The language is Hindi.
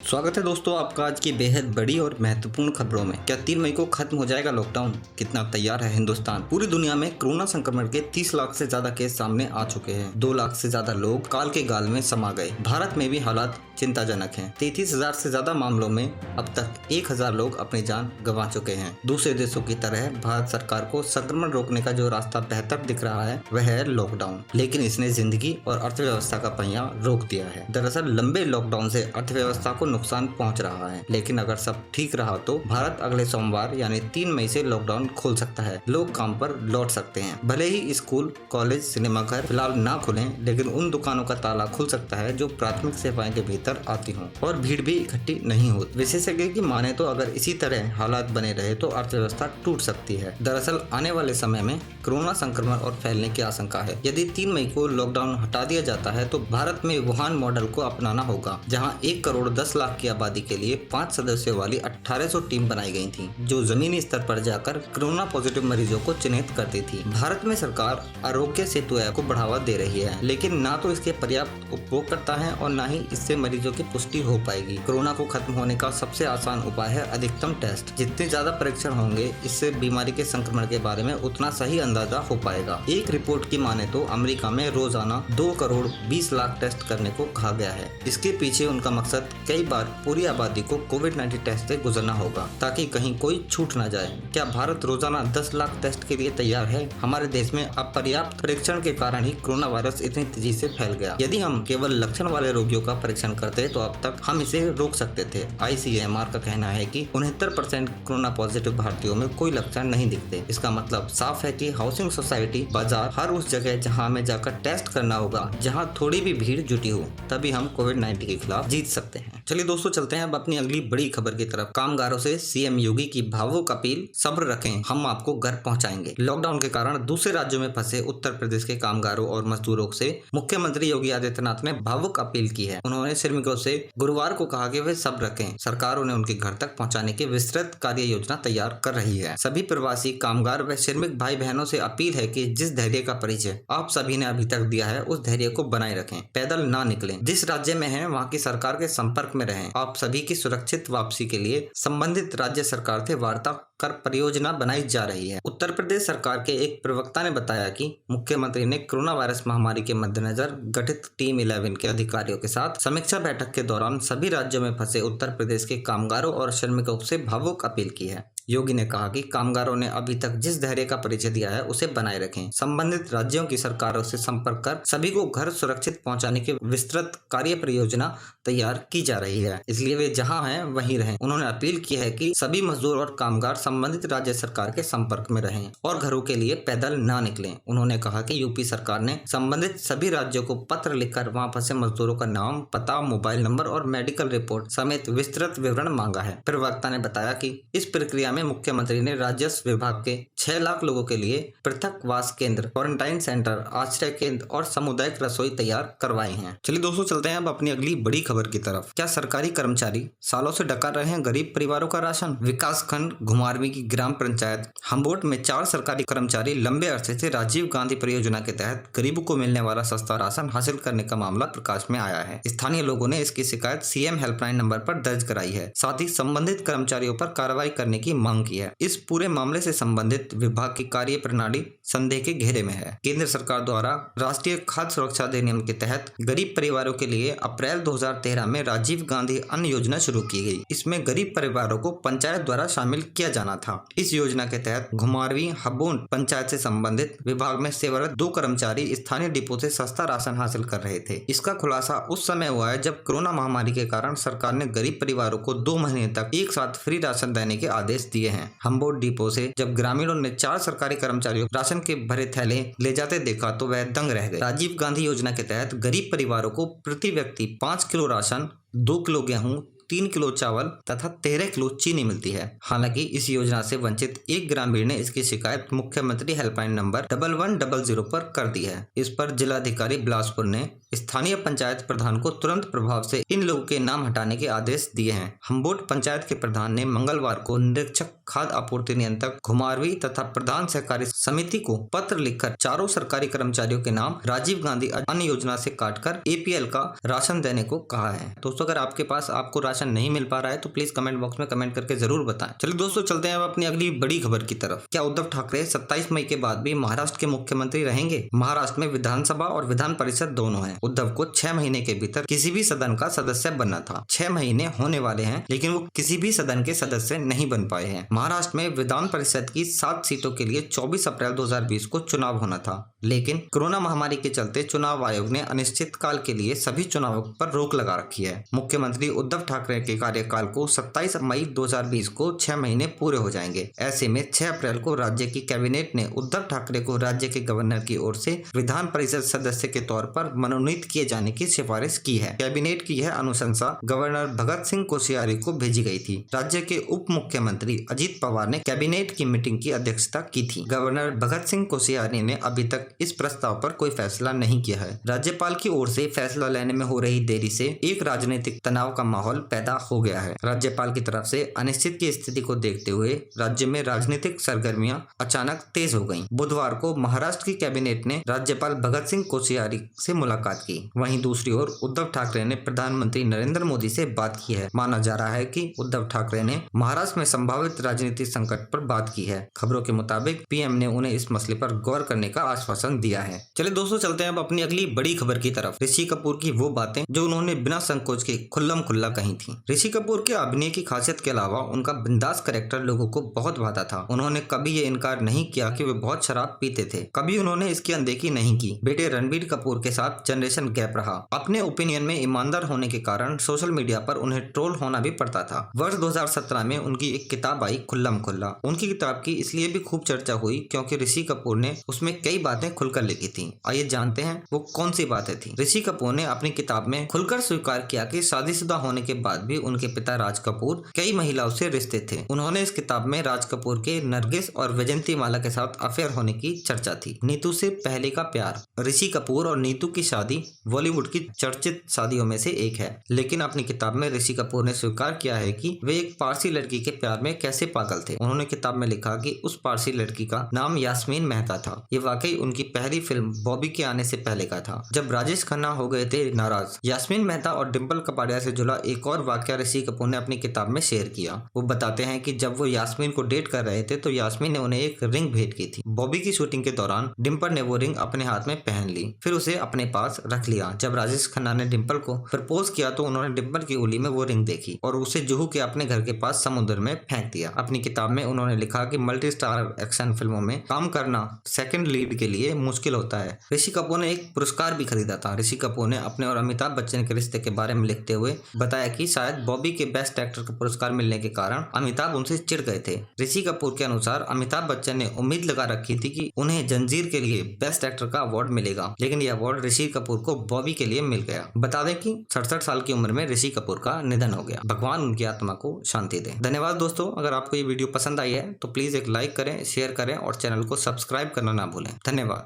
स्वागत है दोस्तों आपका आज की बेहद बड़ी और महत्वपूर्ण खबरों में। क्या 3 मई को खत्म हो जाएगा लॉकडाउन? कितना तैयार है हिंदुस्तान? पूरी दुनिया में कोरोना संक्रमण के 30 लाख से ज्यादा केस सामने आ चुके हैं। 2 लाख से ज्यादा लोग काल के गाल में समा गए। भारत में भी हालात चिंताजनक हैं। 33,000 से ज्यादा मामलों में अब तक 1,000 लोग अपनी जान गंवा चुके हैं। दूसरे देशों की तरह भारत सरकार को संक्रमण रोकने का जो रास्ता बेहतर दिख रहा है वह है लॉकडाउन, लेकिन इसने जिंदगी और अर्थव्यवस्था का पहिया रोक दिया है। दरअसल लंबे लॉकडाउन से अर्थव्यवस्था को नुकसान पहुंच रहा है, लेकिन अगर सब ठीक रहा तो भारत अगले सोमवार यानी 3 मई से लॉकडाउन खोल सकता है। लोग काम पर लौट सकते हैं। भले ही स्कूल, कॉलेज, सिनेमाघर फिलहाल ना खुलें, लेकिन उन दुकानों का ताला खुल सकता है जो प्राथमिक सेवाएं के भीतर आती हों और भीड़ भी इकट्ठी नहीं हो। विशेषज्ञ की माने तो अगर इसी तरह हालात बने रहे तो अर्थव्यवस्था टूट सकती है। दरअसल आने वाले समय में कोरोना संक्रमण और फैलने की आशंका है। यदि 3 मई को लॉकडाउन हटा दिया जाता है तो भारत में वुहान मॉडल को अपनाना होगा, जहां 1 करोड़ 10 लाख की आबादी के लिए 5 सदस्यों वाली 1800 टीम बनाई गई थी, जो जमीनी स्तर पर जाकर कोरोना पॉजिटिव मरीजों को चिन्हित करती थी। भारत में सरकार आरोग्य सेतु ऐप को बढ़ावा दे रही है, लेकिन ना तो इसके पर्याप्त उपयोगकर्ता है और ना ही इससे मरीजों की पुष्टि हो पाएगी। कोरोना को खत्म होने का सबसे आसान उपाय है अधिकतम टेस्ट। जितने ज्यादा परीक्षण होंगे, इससे बीमारी के संक्रमण के बारे में उतना सही अंदाजा हो पाएगा। एक रिपोर्ट की माने तो अमेरिका में रोजाना 2 करोड़ 20 लाख टेस्ट करने को कहा गया है। इसके पीछे उनका मकसद कई बार पूरी आबादी को कोविड-19 टेस्ट से गुजरना होगा ताकि कहीं कोई छूट ना जाए। क्या भारत रोजाना 10 लाख टेस्ट के लिए तैयार है? हमारे देश में अपर्याप्त परीक्षण के कारण ही कोरोना वायरस इतनी तेजी से फैल गया। यदि हम केवल लक्षण वाले रोगियों का परीक्षण करते तो अब तक हम इसे रोक सकते थे। ICMR का कहना है कि 69% कोरोना पॉजिटिव भारतीयों में कोई लक्षण नहीं दिखते। इसका मतलब साफ है कि हाउसिंग सोसाइटी, बाजार, हर उस जगह जहां हमें जाकर टेस्ट करना होगा जहां थोड़ी भी भीड़ जुटी हो, तभी हम कोविड-19 के खिलाफ जीत सकते हैं। चलिए दोस्तों, चलते हैं अब अपनी अगली बड़ी खबर की तरफ। कामगारों से CM योगी की भावुक अपील, सब्र रखें, हम आपको घर पहुंचाएंगे। लॉकडाउन के कारण दूसरे राज्यों में फंसे उत्तर प्रदेश के कामगारों और मजदूरों से मुख्यमंत्री योगी आदित्यनाथ ने भावुक अपील की है। उन्होंने श्रमिकों से गुरुवार को कहा कि वे सब्र रखें। सरकार उन्हें उनके घर तक पहुंचाने की विस्तृत कार्य योजना तैयार कर रही है। सभी प्रवासी कामगार व श्रमिक भाई बहनों से अपील है कि जिस धैर्य का परिचय आप सभी ने अभी तक दिया है, उस धैर्य को बनाए रखें। पैदल ना निकलें। जिस राज्य में हैं, वहां की सरकार के संपर्क में रहें। आप सभी की सुरक्षित वापसी के लिए संबंधित राज्य सरकार से वार्ता कर परियोजना बनाई जा रही है। उत्तर प्रदेश सरकार के एक प्रवक्ता ने बताया कि मुख्यमंत्री ने कोरोना वायरस महामारी के मद्देनजर गठित टीम 11 के अधिकारियों के साथ समीक्षा बैठक के दौरान सभी राज्यों में फंसे उत्तर प्रदेश के कामगारों और श्रमिकों से भावुक अपील की है। योगी ने कहा कि कामगारों ने अभी तक जिस धैर्य का परिचय दिया है उसे बनाए रखें। संबंधित राज्यों की सरकारों से संपर्क कर सभी को घर सुरक्षित पहुंचाने की विस्तृत कार्य परियोजना तैयार की जा रही है, इसलिए वे जहां हैं वहीं रहें। उन्होंने अपील की है कि सभी मजदूर और कामगार संबंधित राज्य सरकार के संपर्क में रहें और घरों के लिए पैदल ना निकलें। उन्होंने कहा कि यूपी सरकार ने संबंधित सभी राज्यों को पत्र लिखकर वहां फंसे मजदूरों का नाम, पता, मोबाइल नंबर और मेडिकल रिपोर्ट समेत विस्तृत विवरण मांगा है। प्रवक्ता ने बताया कि इस प्रक्रिया में मुख्यमंत्री ने राजस्व विभाग के 6 लाख लोगों के लिए पृथक वास केंद्र, क्वारंटाइन सेंटर, आश्रय केंद्र और सामुदायिक रसोई तैयार करवाई हैं। चलिए दोस्तों, चलते हैं अब अपनी अगली बड़ी खबर की तरफ। क्या सरकारी कर्मचारी सालों से डका रहे हैं गरीब परिवारों का राशन? विकास खंड घुमारवीं की ग्राम पंचायत हम्बोट में 4 सरकारी कर्मचारी लंबे अरसे से राजीव गांधी परियोजना के तहत गरीबों को मिलने वाला सस्ता राशन हासिल करने का मामला प्रकाश में आया है। स्थानीय लोगों ने इसकी शिकायत CM हेल्पलाइन नंबर पर दर्ज कराई है। साथ ही संबंधित कर्मचारियों पर कार्रवाई करने की मांग की है। इस पूरे मामले से संबंधित विभाग की कार्य प्रणाली संदेह के घेरे में है। केंद्र सरकार द्वारा राष्ट्रीय खाद्य सुरक्षा अधिनियम के तहत गरीब परिवारों के लिए अप्रैल 2013 में राजीव गांधी अन्न योजना शुरू की गई। इसमें गरीब परिवारों को पंचायत द्वारा शामिल किया जाना था। इस योजना के तहत घुमारवीं हम्बोट पंचायत से संबंधित विभाग में सेवारत 2 कर्मचारी स्थानीय डिपो से सस्ता राशन हासिल कर रहे थे। इसका खुलासा उस समय हुआ है जब कोरोना महामारी के कारण सरकार ने गरीब परिवारों को 2 महीने तक एक साथ फ्री राशन देने के आदेश दिए हैं। हम्बोट डिपो से जब ग्रामीणों ने 4 सरकारी कर्मचारियों राशन के भरे थैले ले जाते देखा तो वह दंग रह गए। राजीव गांधी योजना के तहत गरीब परिवारों को प्रति व्यक्ति 5 किलो राशन, 2 किलो गेहूं, 3 किलो चावल तथा 13 किलो चीनी मिलती है। हालांकि इस योजना से वंचित एक ग्रामीण ने इसकी शिकायत मुख्यमंत्री हेल्पलाइन नंबर 1100 पर कर दी है। इस पर जिलाधिकारी बिलासपुर ने स्थानीय पंचायत प्रधान को तुरंत प्रभाव से इन लोगों के नाम हटाने के आदेश दिए हैं। हम्बोट पंचायत के प्रधान ने मंगलवार को निरीक्षक खाद्य आपूर्ति नियंत्रक घुमारवीं तथा प्रधान सहकारी समिति को पत्र लिखकर चारों सरकारी कर्मचारियों के नाम राजीव गांधी अन्न योजना से काटकर APL का राशन देने को कहा है। दोस्तों, अगर आपके पास आपको राशन राशन नहीं मिल पा रहा है तो प्लीज कमेंट बॉक्स में कमेंट करके जरूर बताएं। चलिए दोस्तों चलते हैं अब अपनी अगली बड़ी खबर की तरफ। क्या उद्धव ठाकरे 27 मई के बाद भी महाराष्ट्र के मुख्यमंत्री रहेंगे? महाराष्ट्र में विधानसभा और विधान परिषद दोनों है। उद्धव को 6 महीने के भीतर किसी भी सदन का सदस्य बनना था। 6 महीने होने वाले हैं लेकिन वो किसी भी सदन के सदस्य नहीं बन पाए हैं। महाराष्ट्र में विधान परिषद की 7 सीटों के लिए 24 अप्रैल 2020 को चुनाव होना था, लेकिन कोरोना महामारी के चलते चुनाव आयोग ने अनिश्चित काल के लिए सभी चुनावों पर रोक लगा रखी है। मुख्यमंत्री उद्धव ठाकरे के कार्यकाल को 27 मई 2020 को 6 महीने पूरे हो जाएंगे। ऐसे में 6 अप्रैल को राज्य की कैबिनेट ने उद्धव ठाकरे को राज्य के गवर्नर की ओर से विधान परिषद सदस्य के तौर पर मनोनीत किए जाने की सिफारिश की है। कैबिनेट की यह अनुशंसा गवर्नर भगत सिंह कोश्यारी को भेजी गई थी। राज्य के उप मुख्यमंत्री अजित पवार ने कैबिनेट की मीटिंग की अध्यक्षता की थी। गवर्नर भगत सिंह कोश्यारी ने अभी तक इस प्रस्ताव पर कोई फैसला नहीं किया है। राज्यपाल की ओर से फैसला लेने में हो रही देरी से एक राजनीतिक तनाव का माहौल पैदा हो गया है। राज्यपाल की तरफ से अनिश्चित की स्थिति को देखते हुए राज्य में राजनीतिक सरगर्मियां अचानक तेज हो गईं। बुधवार को महाराष्ट्र की कैबिनेट ने राज्यपाल भगत सिंह कोश्यारी से मुलाकात की। वहीं दूसरी ओर उद्धव ठाकरे ने प्रधानमंत्री नरेंद्र मोदी से बात की है। माना जा रहा है कि उद्धव ठाकरे ने महाराष्ट्र में संभावित राजनीतिक संकट पर बात की है। खबरों के मुताबिक पीएम ने उन्हें इस मसले पर गौर करने का आश्वासन दिया है। चलिए दोस्तों चलते हैं अब अपनी अगली बड़ी खबर की तरफ। ऋषि कपूर की वो बातें जो उन्होंने बिना संकोच के खुल्लम खुल्ला कही थी। ऋषि कपूर के अभिनय की खासियत के अलावा उनका बिंदास कैरेक्टर लोगों को बहुत भाता था। उन्होंने कभी ये इनकार नहीं किया कि वे बहुत शराब पीते थे। कभी उन्होंने इसकी अनदेखी नहीं की। बेटे रणबीर कपूर के साथ जनरेशन गैप रहा। अपने ओपिनियन में ईमानदार होने के कारण सोशल मीडिया पर उन्हें ट्रोल होना भी पड़ता था। वर्ष 2017 में उनकी एक किताब आई खुल्लम खुल्ला। उनकी किताब की इसलिए भी खूब चर्चा हुई क्योंकि ऋषि कपूर ने उसमें कई बातें खुलकर लिखी थी। आइए जानते हैं वो कौन सी बातें थी। ऋषि कपूर ने अपनी किताब में खुलकर स्वीकार किया कि शादीशुदा होने के बाद भी उनके पिता राज कपूर कई महिलाओं से रिश्ते थे। उन्होंने इस किताब में राज कपूर के नरगिस और वैजंतीमाला के साथ अफेयर होने की चर्चा थी। नीतू से पहले का प्यार। ऋषि कपूर और नीतू की शादी बॉलीवुड की चर्चित शादियों में से एक है, लेकिन अपनी किताब में ऋषि कपूर ने स्वीकार किया है कि वे एक पारसी लड़की के प्यार में कैसे पागल थे। उन्होंने किताब में लिखा कि उस पारसी लड़की का नाम यास्मीन मेहता था। ये वाकई उनकी पहली फिल्म बॉबी के आने से पहले का था, जब राजेश खन्ना हो गए थे नाराज। यास्मीन मेहता और डिम्पल कपाड़िया से जुड़ा एक और वाकया ऋषि कपूर ने अपनी किताब में शेयर किया। वो बताते हैं कि जब वो यास्मीन को डेट कर रहे थे तो यास्मीन ने उन्हें एक रिंग भेंट की थी। बॉबी की शूटिंग के दौरान डिम्पल ने वो रिंग अपने हाथ में पहन ली, फिर उसे अपने पास रख लिया। जब राजेश खन्ना ने डिम्पल को प्रपोज किया तो उन्होंने डिम्पल की उंगली में वो रिंग देखी और उसे जुहू के अपने घर के पास समुद्र में फेंक दिया। अपनी किताब में उन्होंने लिखा कि मल्टी स्टार एक्शन फिल्मों में काम करना सेकंड लीड के लिए मुश्किल होता है। ऋषि कपूर ने एक पुरस्कार भी खरीदा था। ऋषि कपूर ने अपने और अमिताभ बच्चन के रिश्ते के बारे में लिखते हुए बताया कि शायद बॉबी के बेस्ट एक्टर का पुरस्कार मिलने के कारण अमिताभ उनसे चिढ़ गए थे। ऋषि कपूर के अनुसार अमिताभ बच्चन ने उम्मीद लगा रखी थी कि उन्हें जंजीर के लिए बेस्ट एक्टर का अवार्ड मिलेगा, लेकिन यह अवार्ड ऋषि कपूर को बॉबी के लिए मिल गया। बता दें कि 67 साल की उम्र में ऋषि कपूर का निधन हो गया। भगवान उनकी आत्मा को शांति दे। धन्यवाद दोस्तों। अगर आपको ये वीडियो पसंद आई है तो प्लीज एक लाइक करें, शेयर करें और चैनल को सब्सक्राइब करना ना भूलें। धन्यवाद।